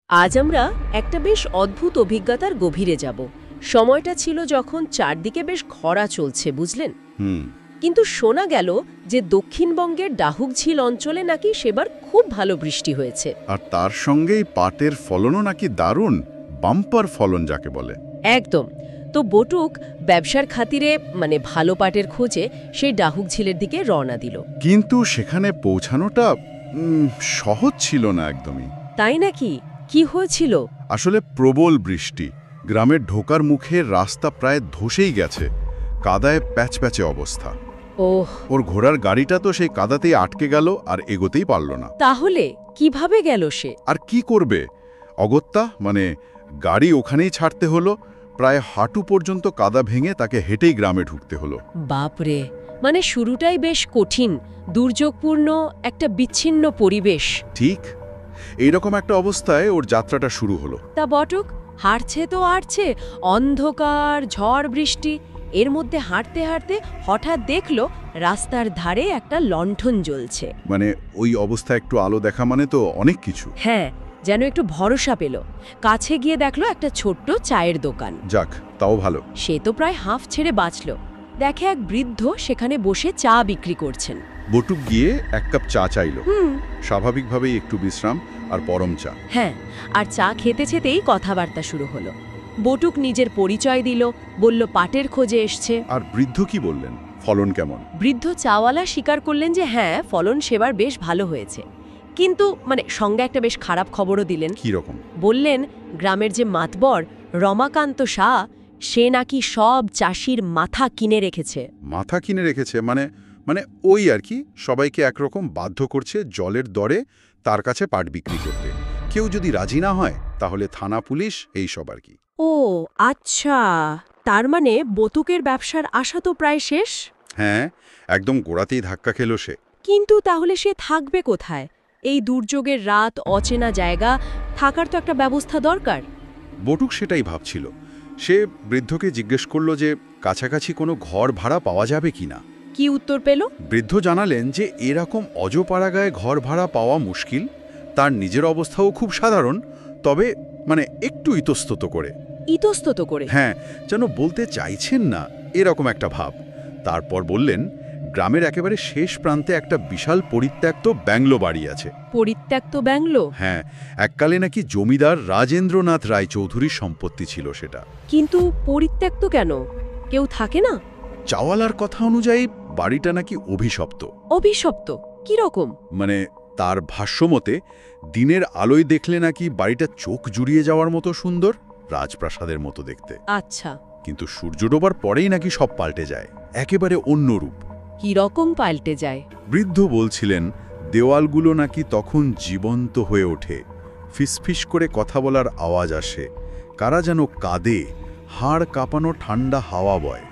আজ আমরা একটা বেশ অদ্ভুত অভিজ্ঞতার গভীরে যাব। সময়টা ছিল যখন চারদিকে বেশ খরা চলছে, বুঝলেন? কিন্তু শোনা গেল যে দক্ষিণবঙ্গের ডাহুকঝিল অঞ্চলে নাকি সেবার খুব ভালো বৃষ্টি হয়েছে। আর তার সঙ্গেই পাটের ফলনও নাকি দারুণ, বাম্পার ফলন যাকে বলে। একদম। তো বটুক ব্যবসার খাতিরে ভালো পাটের খোঁজে সেই ডাহুকঝিলের দিকে রওনা দিল। কিন্তু সেখানে পৌঁছানোটা সহজ ছিল না একদমই। তাই নাকি? কি হয়েছিল? আসলে প্রবল বৃষ্টি, গ্রামের ঢোকার মুখে রাস্তা প্রায় ধসেই গেছে, কাদায় প্যাচপ্যাচে অবস্থা। ওহ, ওর ঘোড়ার গাড়িটা তো সেই কাদাতেই আটকে গেল, আর এগোতেই পারল না। তাহলে কিভাবে গেল সে? আর কি করবে, অগত্যা গাড়ি ওখানেই ছাড়তে হলো। প্রায় হাঁটু পর্যন্ত কাদা ভেঙে তাকে হেঁটেই গ্রামে ঢুকতে হলো। বাপরে, শুরুটাই বেশ কঠিন, দুর্যোগপূর্ণ একটা বিচ্ছিন্ন পরিবেশ। ঠিক এইরকম একটা অবস্থায় ওর যাত্রাটা শুরু হলো। তা বটুক হাঁটছে তো হাঁটছে, অন্ধকার, ঝড় বৃষ্টি, এর মধ্যে হাঁটতে হাঁটতে হঠাৎ দেখলো রাস্তার ধারে একটা লণ্ঠন জ্বলছে। ওই অবস্থায় একটু আলো দেখা তো অনেক কিছু। হ্যাঁ, যেন একটু ভরসা পেল। কাছে গিয়ে দেখলো একটা ছোট্ট চায়ের দোকান। যাক, তাও ভালো। সে তো প্রায় হাঁফ ছেড়ে বাঁচল। দেখে এক বৃদ্ধ সেখানে বসে চা বিক্রি করছেন। বটুক গিয়ে এক কাপ চা চাইল। স্বাভাবিকভাবেই একটু বিশ্রাম আর পরম চা। হ্যাঁ, আর চা খেতে খেতেই কথাবার্তা শুরু হলো। বটুক নিজের পরিচয় দিল, বলল পাটের খোঁজে এসছে। আর বৃদ্ধ কি বললেন, ফলন কেমন? বৃদ্ধ চাওয়ালা স্বীকার করলেন যে হ্যাঁ, ফলন সেবার বেশ ভালো হয়েছে, কিন্তু সঙ্গে একটা বেশ খারাপ খবরও দিলেন। কি রকম? বললেন গ্রামের যে মাতবর রমাকান্ত শাহ, সে নাকি সব চাষির মাথা কিনে রেখেছে। মাথা কিনে রেখেছে ওই আর কি, সবাইকে একরকম বাধ্য করছে জলের দরে তার কাছে পাট বিক্রি করতে। কেউ যদি রাজি না হয় তাহলে থানা, পুলিশ, এই সব আর কি। ও আচ্ছা, তার বটুকের ব্যবসার আশা তো প্রায় শেষ। হ্যাঁ, একদম গোড়াতেই ধাক্কা খেল সে। কিন্তু তাহলে সে থাকবে কোথায়? এই দুর্যোগের রাত, অচেনা জায়গা, থাকার তো একটা ব্যবস্থা দরকার। বটুক সেটাই ভাবছিল। সে বৃদ্ধকে জিজ্ঞেস করল যে কাছাকাছি কোনো ঘর ভাড়া পাওয়া যাবে কিনা। কি উত্তর পেল? বৃদ্ধ জানালেন যে এরকম অজপাড়াগায় ঘর ভাড়া পাওয়া মুশকিল। তার নিজের অবস্থাও খুব সাধারণ, তবে একটু ইতস্তত করে। ইতস্তত করে? হ্যাঁ, যেন বলতে চাইছেন না, এরকম একটা ভাব। তারপর বললেন গ্রামের একেবারে শেষ প্রান্তে একটা বিশাল পরিত্যক্ত ব্যাংলো বাড়ি আছে। পরিত্যক্ত ব্যাংলো? হ্যাঁ, এককালে নাকি জমিদার রাজেন্দ্রনাথ রায়চৌধুরীর সম্পত্তি ছিল সেটা। কিন্তু পরিত্যক্ত কেন? কেউ থাকে না? চাওয়ালার কথা অনুযায়ী বাড়িটা নাকি অভিশপ্ত। অভিশপ্ত? কিরকম? তার ভাষ্যমতে দিনের আলোয় দেখলে নাকি বাড়িটা চোখ জুড়িয়ে যাওয়ার মতো সুন্দর, রাজপ্রাসাদের মতো দেখতে। আচ্ছা। কিন্তু সূর্য ডোবার পরেই নাকি সব পাল্টে যায়, একেবারে অন্য রূপ। কি রকম পাল্টে যায়? বৃদ্ধ বলছিলেন দেওয়ালগুলো নাকি তখন জীবন্ত হয়ে ওঠে, ফিসফিস করে কথা বলার আওয়াজ আসে, কারা যেন কাঁদে, হাড় কাঁপানো ঠান্ডা হাওয়া বয়।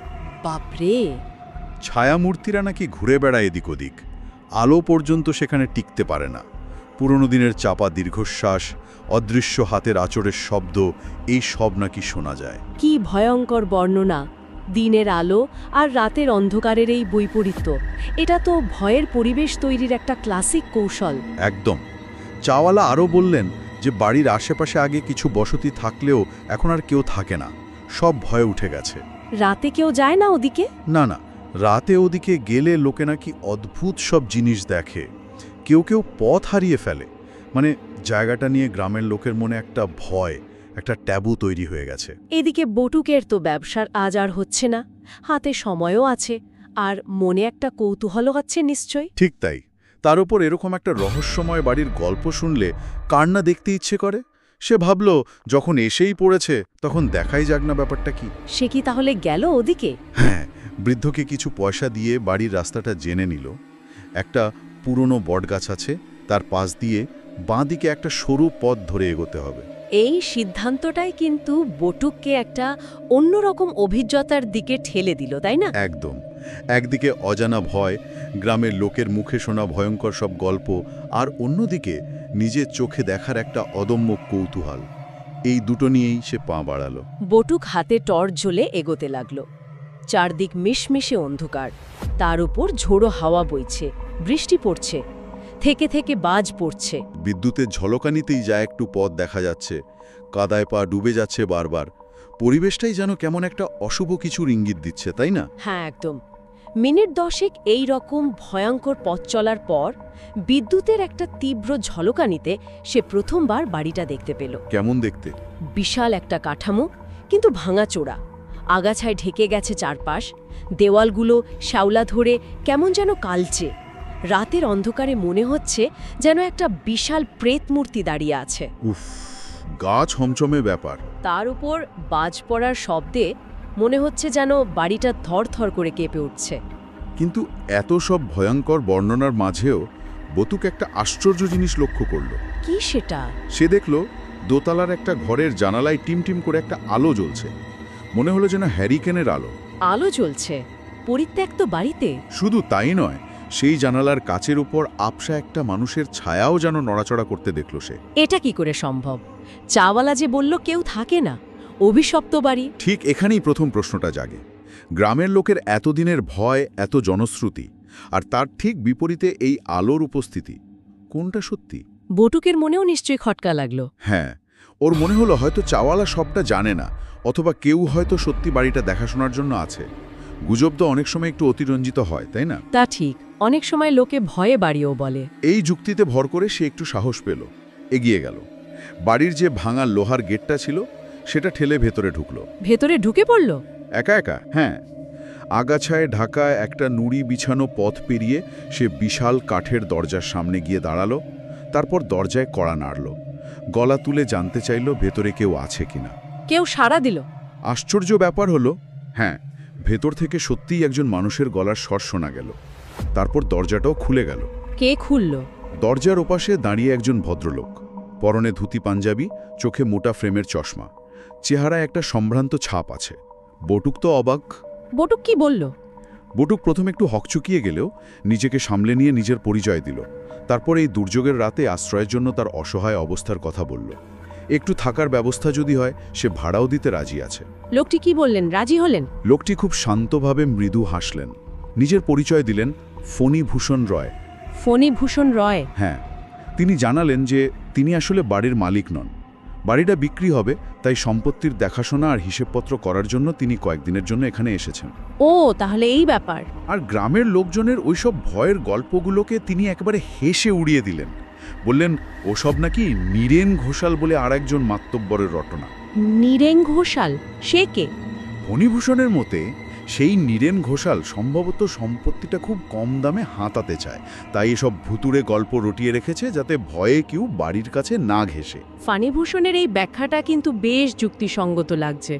বাপরে! ছায়ামূর্তিরা নাকি ঘুরে বেড়ায় এদিক ওদিক, আলো পর্যন্ত সেখানে টিকতে পারে না। পুরনো দিনের চাপা দীর্ঘশ্বাস, অদৃশ্য হাতের আঁচড়ের শব্দ, এই সব নাকি শোনা যায়। কি ভয়ঙ্কর বর্ণনা! দিনের আলো আর রাতের অন্ধকারের এই বৈপরীত্য, এটা তো ভয়ের পরিবেশ তৈরির একটা ক্লাসিক কৌশল। একদম। চাওয়ালা আরও বললেন যে বাড়ির আশেপাশে আগে কিছু বসতি থাকলেও এখন আর কেউ থাকে না, সব ভয়ে উঠে গেছে। রাতে কেউ যায় না ওদিকে? না না, রাতে ওদিকে গেলে লোকে নাকি অদ্ভুত সব জিনিস দেখে, কেউ কেউ পথ হারিয়ে ফেলে। জায়গাটা নিয়ে গ্রামের লোকের মনে একটা ভয়, একটা ট্যাবু তৈরি হয়ে গেছে। এদিকে বটুকের তো ব্যবসার আজ আর হচ্ছে না, হাতে সময়ও আছে, আর মনে একটা কৌতূহলও আছে নিশ্চয়। ঠিক তাই। তার উপর এরকম একটা রহস্যময় বাড়ির গল্প শুনলে কার না দেখতে ইচ্ছে করে। সে ভাবল যখন এসেই পড়েছে তখন দেখাই যাক না ব্যাপারটা কি। সে কি তাহলে গেল ওদিকে? হ্যাঁ, বৃদ্ধকে কিছু পয়সা দিয়ে বাড়ির রাস্তাটা জেনে নিল। একটা পুরনো বটগাছ আছে, তার পাশ দিয়ে বাঁ দিকে একটা সরু পথ ধরে এগোতে হবে। এই সিদ্ধান্তটাই কিন্তু বটুককে একটা অন্যরকম অভিজ্ঞতার দিকে ঠেলে দিল, তাই না? একদম। একদিকে অজানা ভয়, গ্রামের লোকের মুখে শোনা ভয়ঙ্কর সব গল্প, আর অন্যদিকে নিজের চোখে দেখার একটা অদম্য কৌতূহল। এই দুটো নিয়েই সে পা বাড়ালো। বটুক হাতে টর্চ জ্বলে এগোতে লাগলো। চারদিক মিশমিশে অন্ধকার, তার উপর ঝোড়ো হাওয়া বইছে, বৃষ্টি পড়ছে। থেকে থেকে বাজ পড়ছে। বিদ্যুতের ঝলকানিতেই যা একটু পথ দেখা যাচ্ছে, কাদায় পা ডুবে যাচ্ছে বারবার। পরিবেশটাই যেন কেমন একটা অশুভ কিছুর ইঙ্গিত দিচ্ছে, তাই না? হ্যাঁ, একদম। মিনিট 10 এই রকম ভয়ঙ্কর পথ চলার পর বিদ্যুতের একটা তীব্র ঝলকানিতে সে প্রথমবার বাড়িটা দেখতে পেল। কেমন দেখতে? বিশাল একটা কাঠামো, কিন্তু ভাঙাচোরা। আগাছায় ঢেকে গেছে চারপাশ, দেওয়ালগুলো শ্যাওলা ধরে কেমন যেন কালচে। রাতের অন্ধকারে মনে হচ্ছে যেন একটা বিশাল প্রেত মূর্তি দাঁড়িয়ে আছে। উফ, গা ছমছমে ব্যাপার। তার উপর বাজ পড়ার শব্দে মনে হচ্ছে যেন বাড়িটা থরথর করে কেঁপে উঠছে। কিন্তু এত সব ভয়ঙ্কর বর্ণনার মাঝেও বতুক একটা আশ্চর্য জিনিস লক্ষ্য করল। কি সেটা? সে দেখল দোতলার একটা ঘরের জানালায় টিমটিম করে একটা আলো জ্বলছে। মনে হলো যেন হ্যারিকেনের আলো। আলো জ্বলছে পরিত্যক্ত বাড়িতে? শুধু তাই নয়, সেই জানালার কাচের উপর আবসা একটা মানুষের ছায়াও যেন নড়াচড়া করতে দেখল সে। এটা কি করে সম্ভব? চাওয়ালা যে বলল কেউ থাকে না, অভিশপ্ত বাড়ি। ঠিক এখানেই প্রথম প্রশ্নটা জাগে। গ্রামের লোকের এতদিনের ভয়, এত জনশ্রুতি, আর তার ঠিক বিপরীতে এই আলোর উপস্থিতি, কোনটা সত্যি? বটুকের মনেও নিশ্চয়ই খটকা লাগলো। হ্যাঁ, ওর মনে হলো হয়তো চাওয়ালা সবটা জানে না, অথবা কেউ হয়তো সত্যি বাড়িটা দেখাশোনার জন্য আছে। গুজব তো অনেক সময় একটু অতিরঞ্জিত হয়, তাই না? তা ঠিক, অনেক সময় লোকে ভয়ে বাড়িও বলে। এই যুক্তিতে ভর করে সে একটু সাহস পেল, এগিয়ে গেল। বাড়ির যে ভাঙা লোহার গেটটা ছিল সেটা ঠেলে ভেতরে ঢুকলো। ভেতরে ঢুকে পড়ল একা একা? হ্যাঁ। আগাছায় ঢাকা একটা নুড়ি বিছানো পথ পেরিয়ে সে বিশাল কাঠের দরজার সামনে গিয়ে দাঁড়ালো। তারপর দরজায় কড়া নাড়ল, গলা তুলে জানতে চাইল ভেতরে কেউ আছে কিনা। কেউ সাড়া দিল? আশ্চর্য ব্যাপার হলো, হ্যাঁ, ভেতর থেকে সত্যিই একজন মানুষের গলার স্বর শোনা গেল। তারপর দরজাটাও খুলে গেল। কে খুলল? দরজার ওপাশে দাঁড়িয়ে একজন ভদ্রলোক, পরনে ধুতি পাঞ্জাবি, চোখে মোটা ফ্রেমের চশমা, চেহারায় একটা সম্ভ্রান্ত ছাপ আছে। বটুক তো অবাক। বটুক কি বলল? বটুক প্রথমে একটু হকচকিয়ে গেলেও নিজেকে সামলে নিয়ে নিজের পরিচয় দিল। তারপর এই দুর্যোগের রাতে আশ্রয়ের জন্য তার অসহায় অবস্থার কথা বলল। একটু থাকার ব্যবস্থা যদি হয় সে ভাড়াও দিতে রাজি আছে। লোকটি কি বললেন? রাজি হলেন? লোকটি খুব শান্তভাবে মৃদু হাসলেন, নিজের পরিচয় দিলেন ফণীভূষণ রয়। ফণীভূষণ রয়? হ্যাঁ, তিনি জানালেন যে তিনি আসলে বাড়ির মালিক নন। বাড়িটা বিক্রি হবে, তাই সম্পত্তির দেখাশোনা আর হিসেবপত্র করার জন্য তিনি কয়েকদিনের জন্য এখানে এসেছেন। ও, তাহলে এই ব্যাপার। আর গ্রামের লোকজনের ওইসব ভয়ের গল্পগুলোকে তিনি একেবারে হেসে উড়িয়ে দিলেন। বললেন ওসব নাকি নীরেন ঘোষাল বলে আর একজন মাতব্বরের রটনা। নীরেন ঘোষাল? সে কে? ফণীভূষণের মতে সেই নীরেন ঘোষাল সম্ভবত সম্পত্তিটা খুব কম দামে হাতাতে চায়, তাই এসব ভুতুড়ে গল্প রটিয়ে রেখেছে যাতে ভয়ে কেউ বাড়ির কাছে না ঘেঁষে। ফণীভূষণের এই ব্যাখ্যাটা কিন্তু বেশ যুক্তিসঙ্গত লাগছে।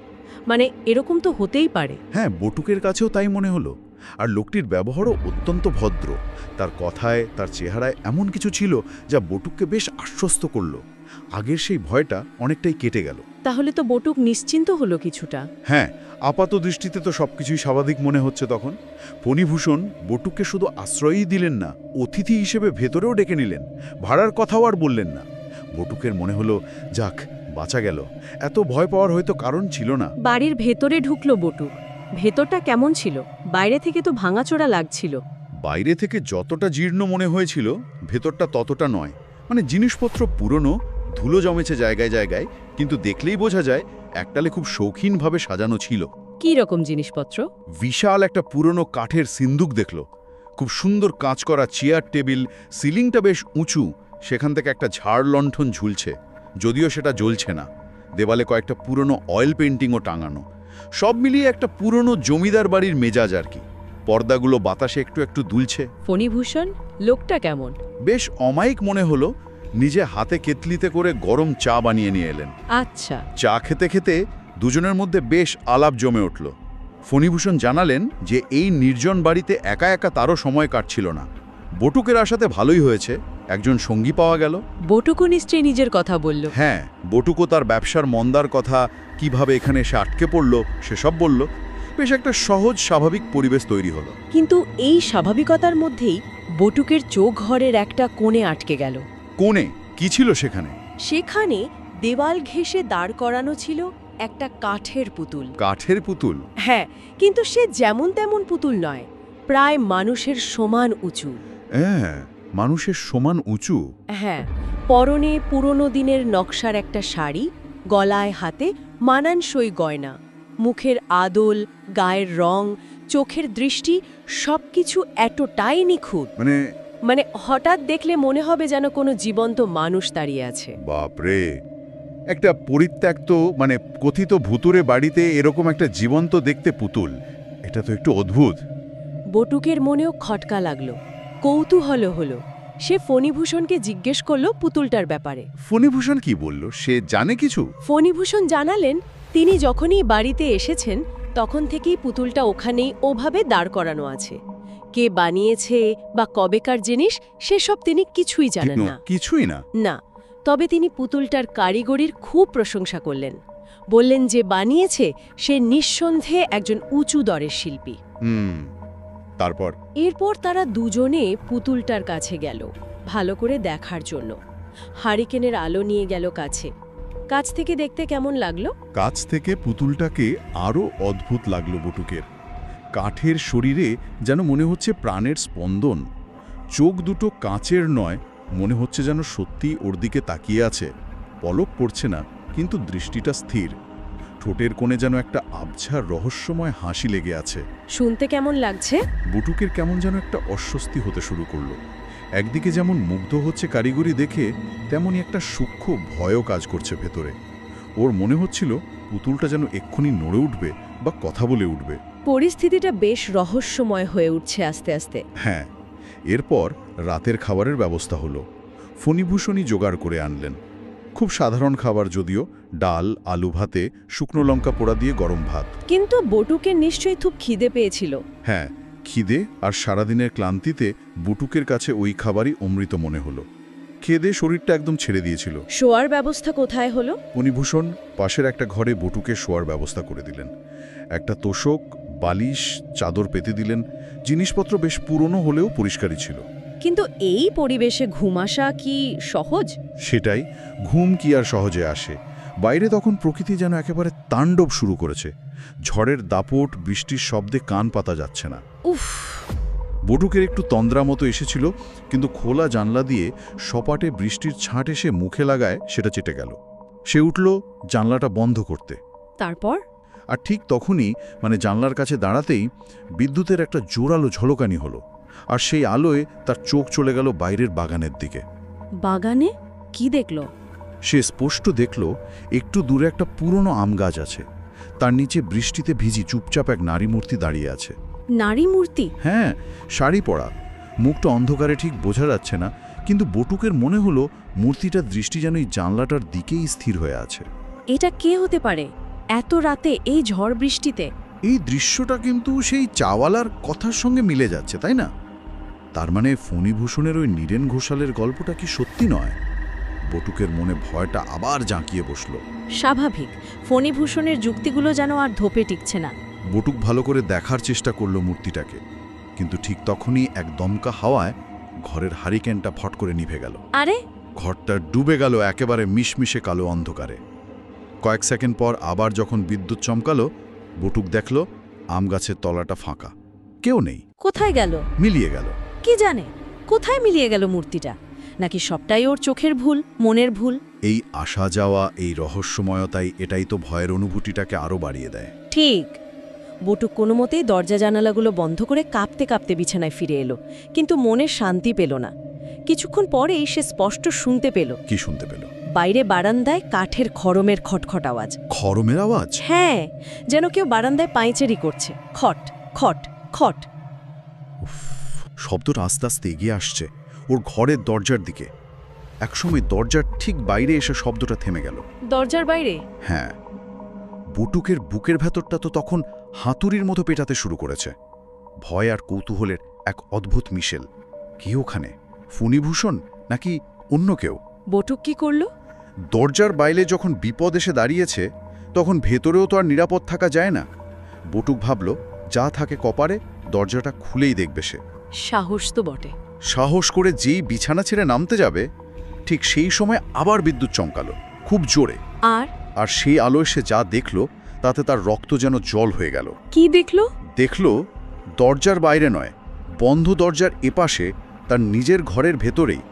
মানে এরকম তো হতেই পারে। হ্যাঁ, বটুকের কাছেও তাই মনে হলো। আর লোকটির ব্যবহারও অত্যন্ত ভদ্র। তার কথায়, তার চেহারায় এমন কিছু ছিল যা বটুককে বেশ আশ্বস্ত করল। আগের সেই ভয়টা অনেকটাই কেটে গেল। তাহলে তো বটুক নিশ্চিন্ত হলো কিছুটা। হ্যাঁ, আপাত দৃষ্টিতে তো সবকিছুই স্বাভাবিক মনে হচ্ছে তখন। ফণীভূষণ বটুককে শুধু আশ্রয়ই দিলেন না, অতিথি হিসেবে ভেতরেও ডেকে নিলেন। ভাড়ার কথাও আর বললেন না। বটুকের মনে হলো, যাক, বাঁচা গেল। এত ভয় পাওয়ার হয়তো কারণ ছিল না। বাড়ির ভেতরে ঢুকলো বটুক। ভেতরটা কেমন ছিল? বাইরে থেকে তো ভাঙাচোরা লাগছিল। বাইরে থেকে যতটা জীর্ণ মনে হয়েছিল, ভেতরটা ততটা নয়। মানে জিনিসপত্র পুরনো, ধুলো জমেছে জায়গায় জায়গায়, কিন্তু দেখলেই বোঝা যায় একটালে খুব শৌখিনভাবে সাজানো ছিল। কি রকম জিনিসপত্র? বিশাল একটা পুরনো কাঠের সিন্দুক দেখল, খুব সুন্দর কাঁচ করা চেয়ার টেবিল, সিলিংটা বেশ উঁচু, সেখান থেকে একটা ঝাড় লণ্ঠন ঝুলছে, যদিও সেটা জ্বলছে না। দেওয়ালে কয়েকটা পুরনো অয়েল পেন্টিংও টাঙানো। সব মিলিয়ে একটা পুরনো জমিদার বাড়ির মেজাজ আর কি। পর্দাগুলো বাতাসে একটু একটু দুলছে। ফণীভূষণ লোকটা কেমন? বেশ অমায়িক মনে হলো। নিজে হাতে কেতলিতে করে গরম চা বানিয়ে নিয়ে এলেন। আচ্ছা। চা খেতে খেতে দুজনের মধ্যে বেশ আলাপ জমে উঠল। ফণীভূষণ জানালেন যে এই নির্জন বাড়িতে একা একা তারও সময় কাটছিল না। বটুকের আসাতে ভালোই হয়েছে, একজন সঙ্গী পাওয়া গেল। বটুকও নিশ্চয়ই নিজের কথা বলল। হ্যাঁ, বটুকও তার ব্যবসার মন্দার কথা, কিভাবে এখানে এসে আটকে পড়ল সেসব বলল। বেশ একটা সহজ স্বাভাবিক পরিবেশ তৈরি হলো। কিন্তু এই স্বাভাবিকতার মধ্যেই বটুকের চোখ ঘরের একটা কোণে আটকে গেল। কোণে কি ছিল সেখানে? সেখানে দেওয়াল ঘেঁষে দাঁড় করানো ছিল একটা কাঠের পুতুল। কাঠের পুতুল? হ্যাঁ, কিন্তু সে যেমন তেমন পুতুল নয়, প্রায় মানুষের সমান উঁচু। হ্যাঁ, মানুষের সমান উঁচু। হ্যাঁ, পরনে পুরনো দিনের নকশার একটা শাড়ি, গলায় হাতে মানানসই গয়না, মুখের আদল, গায়ের রং, চোখের দৃষ্টি সবকিছু এতটাই নিখুঁত, মানে হঠাৎ দেখলে মনে হবে যেন কোনো জীবন্ত মানুষ দাঁড়িয়ে আছে। বাপরে, একটা পরিত্যক্ত কথিত ভুতুরে বাড়িতে এরকম একটা জীবন্ত দেখতে পুতুল, এটা তো একটু অদ্ভুত। বটুকের মনেও খটকা লাগলো, কৌতূহল হলো। সে ফণিভূষণকে জিজ্ঞেস করলো পুতুলটার ব্যাপারে। ফণিভূষণ কি বলল? সে জানে কিছু? ফণিভূষণ জানালেন তিনি যখনই বাড়িতে এসেছেন তখন থেকেই পুতুলটা ওখানেই ওভাবে দাঁড় করানো আছে। কে বানিয়েছে বা কবেকার জিনিস সেসব তিনি কিছুই জানেন না। কিছুই না? না, তবে তিনি পুতুলটার কারিগরির খুব প্রশংসা করলেন। বললেন যে বানিয়েছে সে নিঃসন্দেহে একজন উঁচু দরের শিল্পী। তারপর? এরপর তারা দুজনে পুতুলটার কাছে গেল ভালো করে দেখার জন্য। হারিকেনের আলো নিয়ে গেল কাছে। কাছ থেকে দেখতে কেমন লাগলো? কাছ থেকে পুতুলটাকে আরও অদ্ভুত লাগলো বটুকের। কাঠের শরীরে যেন মনে হচ্ছে প্রাণের স্পন্দন। চোখ দুটো কাঁচের নয়, মনে হচ্ছে যেন সত্যি ওর দিকে তাকিয়ে আছে। পলক পড়ছে না, কিন্তু দৃষ্টিটা স্থির। ঠোঁটের কোণে যেন একটা আবছা রহস্যময় হাসি লেগে আছে। শুনতে কেমন লাগছে? বটুকের কেমন যেন একটা অস্বস্তি হতে শুরু করলো। একদিকে যেমন মুগ্ধ হচ্ছে কারিগরি দেখে, তেমনই একটা সূক্ষ্ম ভয়ও কাজ করছে ভেতরে। ওর মনে হচ্ছিল পুতুলটা যেন এক্ষুনি নড়ে উঠবে বা কথা বলে উঠবে। পরিস্থিতিটা বেশ রহস্যময় হয়ে উঠছে আস্তে আস্তে। হ্যাঁ, এরপর রাতের খাবারের ব্যবস্থা হলো। ফণিভূষণই জোগাড় করে আনলেন। খুব সাধারণ খাবার যদিও, ডাল, আলু ভাতে, শুকনো লঙ্কা পোড়া দিয়ে গরম ভাত। কিন্তু বটুকের নিশ্চয়ই খুব খিদে পেয়েছিল। হ্যাঁ, খিদে আর সারাদিনের ক্লান্তিতে বুটুকের কাছে ওই খাবারই অমৃত মনে হলো। খেদে শরীরটা একদম ছেড়ে দিয়েছিল। শোয়ার ব্যবস্থা কোথায় হলো? ফণিভূষণ পাশের একটা ঘরে বটুকে শোয়ার ব্যবস্থা করে দিলেন। একটা তোশক, বালিশ, চাদর পেতে দিলেন। জিনিসপত্র বেশ পুরনো হলেও পরিষ্কারই ছিল। কিন্তু এই পরিবেশে ঘুম আসা কি সহজ? সেটাই, ঘুম কি আর সহজে আসে? বাইরে তখন প্রকৃতি যেন একেবারে তাণ্ডব শুরু করেছে। ঝড়ের দাপট, বৃষ্টির শব্দে কান পাতা যাচ্ছে না। উফ! বটুকের একটু তন্দ্রা মতো এসেছিল, কিন্তু খোলা জানলা দিয়ে সপাটে বৃষ্টির ছাঁট এসে মুখে লাগায় সেটা চেটে গেল। সে উঠল জানলাটা বন্ধ করতে। তারপর? আর ঠিক তখনই জানলার কাছে দাঁড়াতেই বিদ্যুতের একটা জোরালো ঝলকানি হলো। আর সেই আলোয় তার চোখ চলে গেল বাইরের বাগানের দিকে। বাগানে কি দেখল? সে স্পষ্ট দেখল একটু দূরে একটা পুরনো আম গাছ আছে। তার নিচে বৃষ্টিতে ভিজি চুপচাপ এক নারী মূর্তি দাঁড়িয়ে আছে। নারী মূর্তি? হ্যাঁ, শাড়ি পরা। মুখটা অন্ধকারে ঠিক বোঝা যাচ্ছে না, কিন্তু বটুকের মনে হলো মূর্তিটার দৃষ্টি যেন এই জানলাটার দিকেই স্থির হয়ে আছে। এটা কে হতে পারে এত রাতে এই ঝড় বৃষ্টিতে? এই দৃশ্যটা কিন্তু সেই চাওয়ালার কথার সঙ্গে মিলে যাচ্ছে, তাই না? তার ফণিভূষণের ওই নীরেন ঘোষালের গল্পটা কি সত্যি নয়? বটুকের মনে ভয়টা আবার জাঁকিয়ে বসল। স্বাভাবিক, ফণিভূষণের যুক্তিগুলো যেন আর ধোপে টিকছে না। বটুক ভালো করে দেখার চেষ্টা করলো মূর্তিটাকে, কিন্তু ঠিক তখনই এক দমকা হাওয়ায় ঘরের হারিকেনটা ফট করে নিভে গেল। আরে! ঘরটা ডুবে গেল একেবারে মিশমিশে কালো অন্ধকারে। কয়েক সেকেন্ড পর আবার যখন বিদ্যুৎ চমকালো, বটুক দেখল আম গাছের তলাটা ফাঁকা, কেউ নেই। কোথায় গেল? মিলিয়ে গেল। কি জানে কোথায় মিলিয়ে গেল মূর্তিটা? নাকি সবটাই ওর চোখের ভুল, মনের ভুল? এই আসা যাওয়া, এই রহস্যময়তাই এটাই তো ভয়ের অনুভূতিটাকে আরও বাড়িয়ে দেয়। ঠিক। বটুক কোনো মতেই দরজা জানালাগুলো বন্ধ করে কাঁপতে কাঁপতে বিছানায় ফিরে এলো, কিন্তু মনে শান্তি পেল না। কিছুক্ষণ পরেই সে স্পষ্ট শুনতে পেল। কি শুনতে পেল? বাইরে বারান্দায় কাঠের খড়মের খটখট আওয়াজ। খড়মের আওয়াজ? হ্যাঁ, যেন কেউ বারান্দায় পায়চারি করছে। খট খট খট। শব্দটা আস্তে আস্তে এগিয়ে আসছে ওর ঘরের দরজার দিকে। একসময় দরজার ঠিক বাইরে এসে শব্দটা থেমে গেল। দরজার বাইরে? হ্যাঁ। বটুকের বুকের ভেতরটা তো তখন হাতুড়ির মতো পেটাতে শুরু করেছে। ভয় আর কৌতূহলের এক অদ্ভুত মিশেল। কি ওখানে? ফণিভূষণ নাকি অন্য কেউ? বটুক কি করল? দরজার বাইরে যখন বিপদ এসে দাঁড়িয়েছে, তখন ভেতরেও তো আর নিরাপদ থাকা যায় না। বটুক ভাবল, যা থাকে কপারে, দরজাটা খুলেই দেখবে সে। সাহস তো বটে। সাহস করে যেই বিছানা ছেড়ে নামতে যাবে, ঠিক সেই সময় আবার বিদ্যুৎ চমকালো, খুব জোরে। আর সেই আলোয় সে যা দেখল, তাতে তার রক্ত যেন জল হয়ে গেল। কি দেখল? দেখল দরজার বাইরে নয়, বন্ধ দরজার এপাশে তার নিজের ঘরের ভেতরেই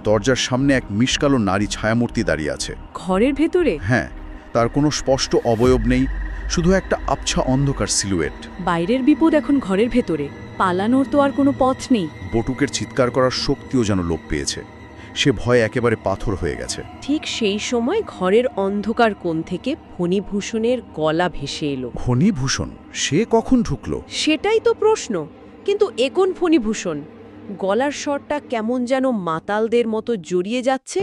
দরজার সামনে এক মিশকালো নারী ছায়ামূর্তি দাঁড়িয়ে আছে। ঘরের ভেতরে? হ্যাঁ, তার কোনো স্পষ্ট অবয়ব নেই, শুধু একটা আবছা অন্ধকার সিলুয়েট। বাইরের বিপদ এখন ঘরের ভেতরে, পালানোর তো আর কোনো পথ নেই। বটুকের চিৎকার করার শক্তিও যেন লোপ পেয়েছে, সে ভয়ে একেবারে পাথর হয়ে গেছে। ঠিক সেই সময় ঘরের অন্ধকার কোণ থেকে ফণিভূষণের গলা ভেসে এলো। ফণিভূষণ? সে কখন ঢুকলো? সেটাই তো প্রশ্ন। কিন্তু এখন ফণিভূষণ গলার স্বরটা কেমন যেন মাতালদের মতো জড়িয়ে যাচ্ছে,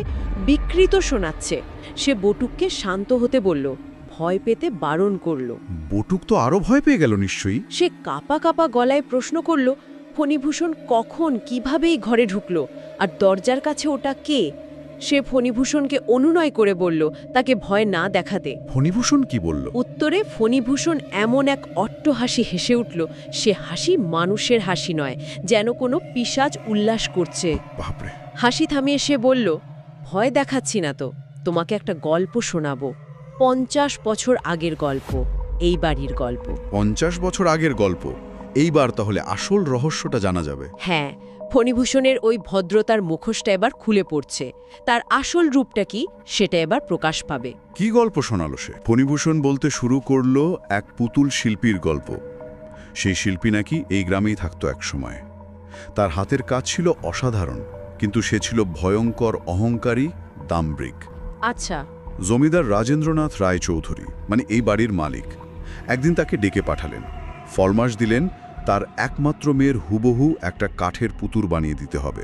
বিকৃত শোনাচ্ছে। সে বটুককে শান্ত হতে বলল, ভয় পেতে বারণ করল। বটুক তো আরো ভয় পেয়ে গেল নিশ্চয়ই। সে কাঁপা কাঁপা গলায় প্রশ্ন করল, ফণিভূষণ কখন কিভাবেই ঘরে ঢুকলো, আর দরজার কাছে ওটা কে? সে ফণিভূষণকে অনুনয় করে বলল তাকে ভয় না দেখাতে। ফণিভূষণ কি বলল? উত্তরে ফণিভূষণ এমন এক অট্ট হাসি হেসে উঠল। সে হাসি মানুষের হাসি নয়, যেন কোনো পিশাচ উল্লাস করছে। বাপরে! হাসি থামিয়ে সে বলল, ভয় দেখাচ্ছি না তো, তোমাকে একটা গল্প শোনাবো। 50 বছর আগের গল্প, এই বাড়ির গল্প। 50 বছর আগের গল্প? এইবার তাহলে আসল রহস্যটা জানা যাবে। হ্যাঁ, ফণিভূষণের ওই ভদ্রতার মুখোশটা এবার খুলে পড়ছে। তার আসল রূপটা কি সেটা এবার প্রকাশ পাবে। কি গল্প শোনালো সে? ফণিভূষণ বলতে শুরু করলো এক পুতুল শিল্পীর গল্প। সেই শিল্পী নাকি এই গ্রামেই থাকতো এক সময়। তার হাতের কাজ ছিল অসাধারণ, কিন্তু সে ছিল ভয়ঙ্কর অহংকারী, দাম্ভিক। আচ্ছা। জমিদার রাজেন্দ্রনাথ রায়চৌধুরী, মানে এই বাড়ির মালিক, একদিন তাকে ডেকে পাঠালেন। ফরমাশ দিলেন তার একমাত্র মেয়ের হুবহু একটা কাঠের পুতুল বানিয়ে দিতে হবে।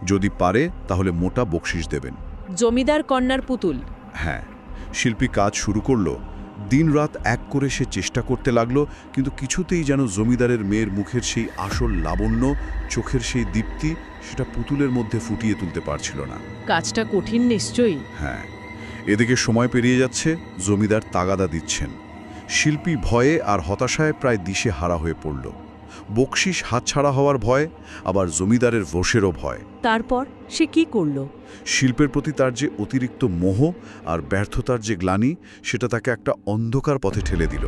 যদি পারে তাহলে মোটা বকশিশ দেবেন। জমিদার কন্যার পুতুল? হ্যাঁ। শিল্পী কাজ শুরু করলো। দিনরাত এক করে সে চেষ্টা করতে লাগলো, কিন্তু কিছুতেই যেন জমিদারের মেয়ের মুখের সেই আসল লাবণ্য, চোখের সেই দীপ্তি, সেটা পুতুলের মধ্যে ফুটিয়ে তুলতে পারছিল না। কাজটা কঠিন নিশ্চয়ই। হ্যাঁ। এদিকে সময় পেরিয়ে যাচ্ছে, জমিদার তাগাদা দিচ্ছেন। শিল্পী ভয়ে আর হতাশায় প্রায় দিশে হারা হয়ে পড়ল। বকশিশ হাতছাড়া হওয়ার ভয়, আবার জমিদারের রোষেরও ভয়। তারপর সে কি করল? শিল্পের প্রতি তার যে অতিরিক্ত মোহ আর ব্যর্থতার যে গ্লানি, সেটা তাকে একটা অন্ধকার পথে ঠেলে দিল।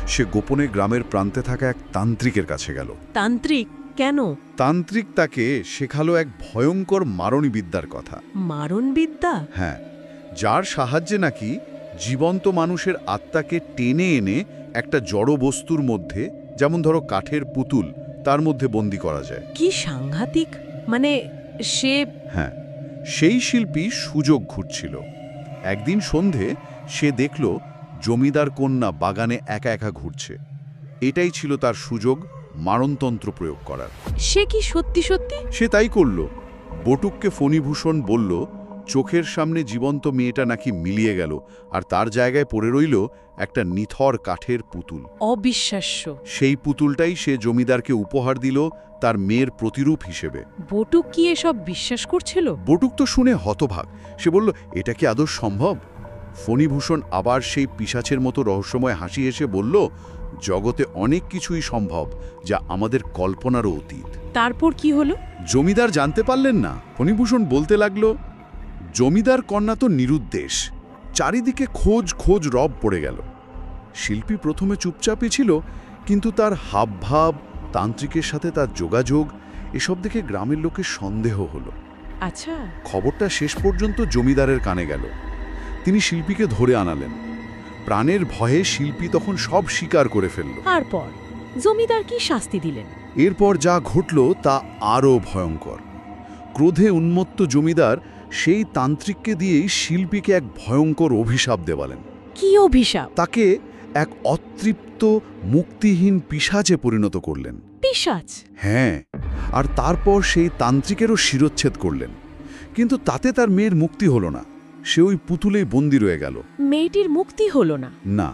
সে গোপনে গ্রামের প্রান্তে থাকা এক তান্ত্রিকের কাছে গেল। তান্ত্রিক? কেন? তান্ত্রিক তাকে শেখালো এক ভয়ঙ্কর মারণী বিদ্যার কথা। মারণ বিদ্যা? হ্যাঁ, যার সাহায্যে নাকি জীবন্ত মানুষের আত্মাকে টেনে এনে একটা জড় বস্তুর মধ্যে, যেমন ধরো কাঠের পুতুল, তার মধ্যে বন্দি করা যায়। কি সাংঘাতিক! মানে সে... হ্যাঁ, সেই শিল্পী সুযোগ ঘুরছিল। একদিন সন্ধে সে দেখল জমিদার কন্যা বাগানে একা একা ঘুরছে। এটাই ছিল তার সুযোগ মারণতন্ত্র প্রয়োগ করার। সে কি সত্যি সত্যি? সে তাই করল। বটুককে ফণিভূষণ বলল চোখের সামনে জীবন্ত মেয়েটা নাকি মিলিয়ে গেল, আর তার জায়গায় পড়ে রইল একটা নিথর কাঠের পুতুল। অবিশ্বাস্য! সেই পুতুলটাই সে জমিদারকে উপহার দিল তার মেয়ের প্রতিরূপ হিসেবে। বটুক কি এসব বিশ্বাস করছিল? বটুক তো শুনে হতভাগ। সে বলল, এটা কি আদৌ সম্ভব? ফণিভূষণ আবার সেই পিশাচের মতো রহস্যময় হাসি হেসে বলল, জগতে অনেক কিছুই সম্ভব, যা আমাদের কল্পনারও অতীত। তারপর কি হলো? জমিদার জানতে পারলেন না। ফণিভূষণ বলতে লাগলো, জমিদার কন্যা তো নিরুদ্দেশ, চারিদিকে খোঁজ খোঁজ রব পড়ে গেল। শিল্পী প্রথমে চুপচাপই ছিল, কিন্তু তার হাবভাব, তান্ত্রিকের সাথে তার যোগাযোগ, এসব দেখে গ্রামের লোকের সন্দেহ হলো। আচ্ছা। খবরটা শেষ পর্যন্ত জমিদারের কানে গেল। তিনি শিল্পীকে ধরে আনালেন। প্রাণের ভয়ে শিল্পী তখন সব স্বীকার করে ফেলল। তারপর জমিদার কি শাস্তি দিলেন? এরপর যা ঘটল তা আরও ভয়ঙ্কর। ক্রোধে উন্মত্ত জমিদার সেই তান্ত্রিককে দিয়েই শিল্পীকে এক ভয়ঙ্কর অভিশাপ দেওয়ালেন। কি অভিশাপ? তাকে এক অতৃপ্ত, মুক্তিহীন পিশাচে পরিণত করলেন। পিশাচ? হ্যাঁ, আর তারপর সেই তান্ত্রিকেরও শিরচ্ছেদ করলেন। কিন্তু তাতে তার মেয়ের মুক্তি হলো না। সে ওই পুতুলেই বন্দী রয়ে গেল। মেয়েটির মুক্তি হলো না? না।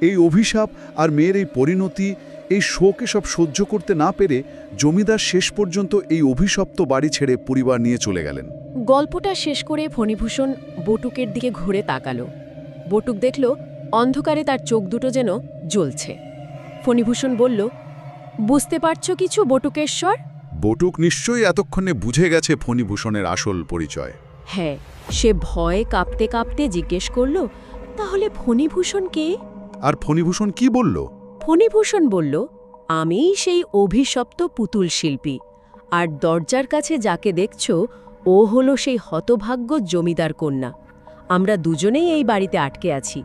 এই অভিশাপ আর মেয়ের এই পরিণতি, এই শোকে সব সহ্য করতে না পেরে জমিদার শেষ পর্যন্ত এই অভিশপ্ত বাড়ি ছেড়ে পরিবার নিয়ে চলে গেলেন। গল্পটা শেষ করে ফণিভূষণ বটুকের দিকে ঘুরে তাকালো। বটুক দেখল অন্ধকারে তার চোখ দুটো যেন জ্বলছে। ফণিভূষণ বলল, বুঝতে পারছো কিছু বটুকেশ্বর? বটুক নিশ্চয়ই এতক্ষণে বুঝে গেছে ফণিভূষণের আসল পরিচয়। হ্যাঁ। সে ভয়ে কাঁপতে কাঁপতে জিজ্ঞেস করল, তাহলে ফণিভূষণ কে? আর ফণিভূষণ কি বলল? ফণিভূষণ বলল, আমিই সেই অভিশপ্ত পুতুল শিল্পী। আর দরজার কাছে যাকে দেখছ ও হলো সেই হতভাগ্য জমিদার কন্যা। আমরা দুজনেই এই বাড়িতে আটকে আছি,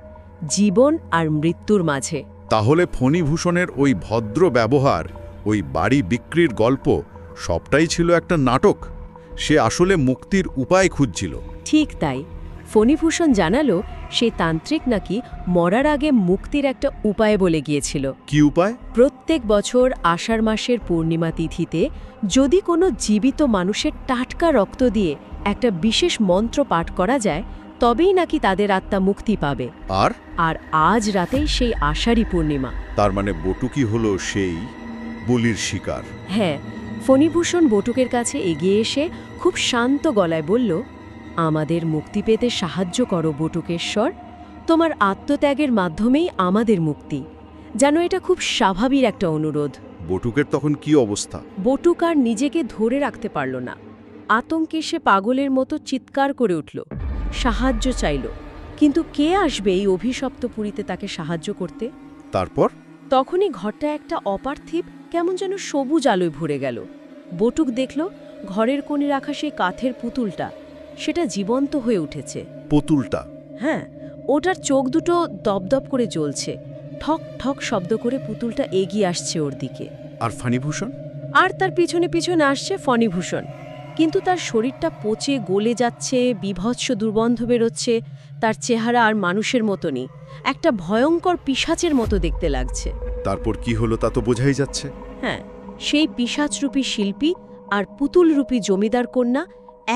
জীবন আর মৃত্যুর মাঝে। তাহলে ফণীভূষণের ওই ভদ্র ব্যবহার, ওই বাড়ি বিক্রির গল্প, সবটাই ছিল একটা নাটক। সে আসলে মুক্তির উপায় খুঁজছিল। ঠিক তাই। ফণীভূষণ জানালো সেই তান্ত্রিক নাকি মরার আগে মুক্তির একটা উপায় বলে গিয়েছিল। কি উপায়? প্রত্যেক বছর আষাঢ় মাসের পূর্ণিমা তিথিতে যদি কোনো জীবিত মানুষের টাটকা রক্ত দিয়ে একটা বিশেষ মন্ত্র পাঠ করা যায়, তবেই নাকি তাদের আত্মা মুক্তি পাবে। আর আজ রাতেই সেই আষাঢ়ী পূর্ণিমা। তার মানে বটুকি হলো সেই বলির শিকার। হ্যাঁ। ফণীভূষণ বটুকের কাছে এগিয়ে এসে খুব শান্ত গলায় বলল, আমাদের মুক্তি পেতে সাহায্য করো বটুকেশ্বর। তোমার আত্মত্যাগের মাধ্যমেই আমাদের মুক্তি। যেন এটা খুব স্বাভাবিক একটা অনুরোধ। বটুকের তখন কি অবস্থা? বটুক আর নিজেকে ধরে রাখতে পারল না। আতঙ্কে সে পাগলের মতো চিৎকার করে উঠল, সাহায্য চাইল। কিন্তু কে আসবে এই অভিশপ্ত পুরীতে তাকে সাহায্য করতে? তারপর তখনই ঘরটা একটা অপার্থিব কেমন যেন সবুজ আলোয় ভরে গেল। বটুক দেখল ঘরের কোণে রাখা সেই কাঠের পুতুলটা, সেটা জীবন্ত হয়ে উঠেছে। পুতুলটা? হ্যাঁ, ওটার চোখ দুটো দপদপ করে জ্বলছে। ঠক ঠক শব্দ করে পুতুলটা এগিয়ে আসছে ওর দিকে। আর ফণীভূষণ? আর তার পিছনে পিছনে আসছে ফণীভূষণ। কিন্তু তার শরীরটা পচে গলে যাচ্ছে, বীভৎস দুর্গন্ধ বেরোচ্ছে। তার চেহারা আর মানুষের মতনই, একটা ভয়ঙ্কর পিশাচের মতো দেখতে লাগছে। তারপর কি হলো তা তো বোঝাই যাচ্ছে। হ্যাঁ, সেই পিশাচরূপী শিল্পী আর পুতুলরূপী জমিদার কন্যা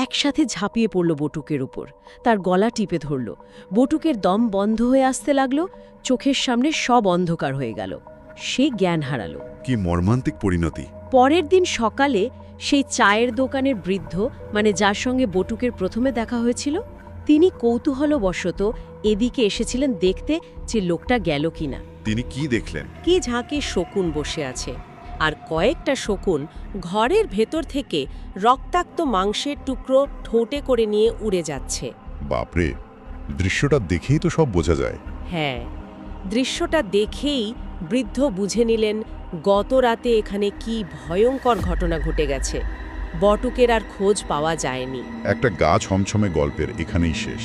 একসাথে ঝাঁপিয়ে পড়ল বটুকের উপর। তার গলা টিপে ধরল। বটুকের দম বন্ধ হয়ে আসতে লাগলো, চোখের সামনে সব অন্ধকার হয়ে গেল। সে জ্ঞান হারালো। কি মর্মান্তিক পরিণতি! পরের দিন সকালে সেই চায়ের দোকানের বৃদ্ধ, মানে যার সঙ্গে বটুকের প্রথমে দেখা হয়েছিল, তিনি কৌতূহলবশত এদিকে এসেছিলেন দেখতে যে লোকটা গেল কিনা। তিনি কি দেখলেন? কি ঝাঁকে শকুন বসে আছে, আর কয়েকটা শকুন ঘরের ভেতর থেকে রক্তাক্ত মাংসের টুকরো ঠোঁটে করে নিয়ে উড়ে যাচ্ছে। বাপরে, দৃশ্যটা দেখেই তো সব বোঝা যায়। হ্যাঁ, দৃশ্যটা দেখেই বৃদ্ধ বুঝে নিলেন গত রাতে এখানে কি ভয়ঙ্কর ঘটনা ঘটে গেছে। বটুকের আর খোঁজ পাওয়া যায়নি। একটা গা ছমছমে গল্পের এখানেই শেষ।